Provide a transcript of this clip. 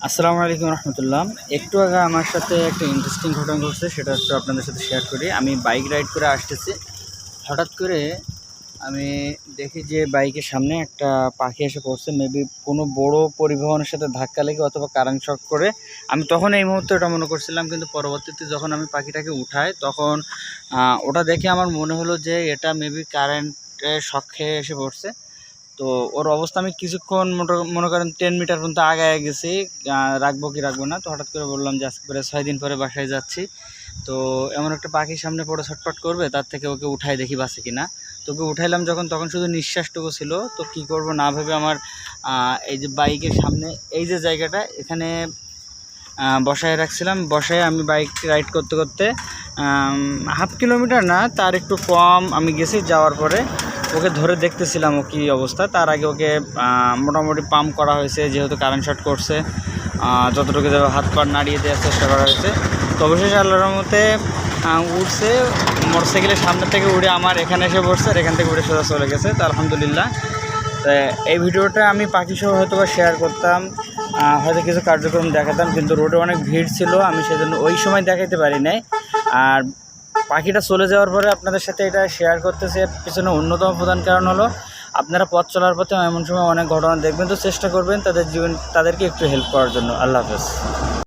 আসসালামু আলাইকুম রহমতুল্লাহ। একটু আগে আমার সাথে একটা ইন্টারেস্টিং ঘটনা ঘটছে, সেটা একটু আপনাদের সাথে শেয়ার করি। আমি বাইক রাইড করে আসতেছি, হঠাৎ করে আমি দেখি যে বাইকের সামনে একটা পাখি এসে পড়ছে। মেবি কোনো বড় পরিবহনের সাথে ধাক্কা লেগে অথবা কারেন্ট শক করে। আমি তখন এই মুহূর্তে ওটা মনে করছিলাম, কিন্তু পরবর্তীতে যখন আমি পাখিটাকে উঠাই তখন ওটা দেখে আমার মনে হলো যে এটা মেবি কারেন্টের শক খেয়ে এসে পড়ছে। তো ওর অবস্থা আমি কিছুক্ষণ মনে করেন 10 মিটার পর্যন্ত আগায় গেছি, রাখবো কি রাখবো না। তো হঠাৎ করে বললাম যে আজকে প্রায় 6 দিন পরে বাসায় যাচ্ছি, তো এমন একটা পাখির সামনে পড়ে ছটফট করবে, তার থেকে ওকে উঠাই দেখি বাসে কিনা। তো ওকে উঠাইলাম যখন, তখন শুধু নিঃশ্বাসটুকু ছিল। তো কি করব না ভেবে আমার এই যে বাইকের সামনে এই যে জায়গাটা, এখানে বসায় রাখছিলাম। বসায় আমি বাইক রাইড করতে করতে হাফ কিলোমিটার না, তার একটু কম আমি গেছি। যাওয়ার পরে ওকে ধরে দেখতেছিলাম ও কী অবস্থা। তার আগে ওকে মোটামুটি পাম্প করা হয়েছে, যেহেতু কারেন্ট শর্ট করছে। যতটুকু হাত পা নাড়িয়ে দেওয়ার চেষ্টা করা হয়েছে। তো অবশেষে আল্লাহর রহমতে উঠছে, মোটরসাইকেলের সামনে থেকে উড়ে আমার এখানে এসে পড়ছে, আর এখান থেকে উড়ে সোজা চলে গেছে। তো আলহামদুলিল্লাহ। তো এই ভিডিওটা আমি পাখিসহ হয়তো বা শেয়ার করতাম, হয়তো কিছু কার্যক্রম দেখাতাম, কিন্তু রোডে অনেক ভিড় ছিল, আমি সেজন্য ওই সময় দেখাতে পারি নাই। আর পাখিটা চলে যাওয়ার পরে আপনাদের সাথে এটা শেয়ার করতেছি। এর পিছনে অন্যতম প্রধান কারণ হলো, আপনারা পথ চলার পথে এমন সময় অনেক ঘটনা দেখবেন, তো চেষ্টা করবেন তাদেরকে একটু হেল্প করার জন্য। আল্লাহ হাফেজ।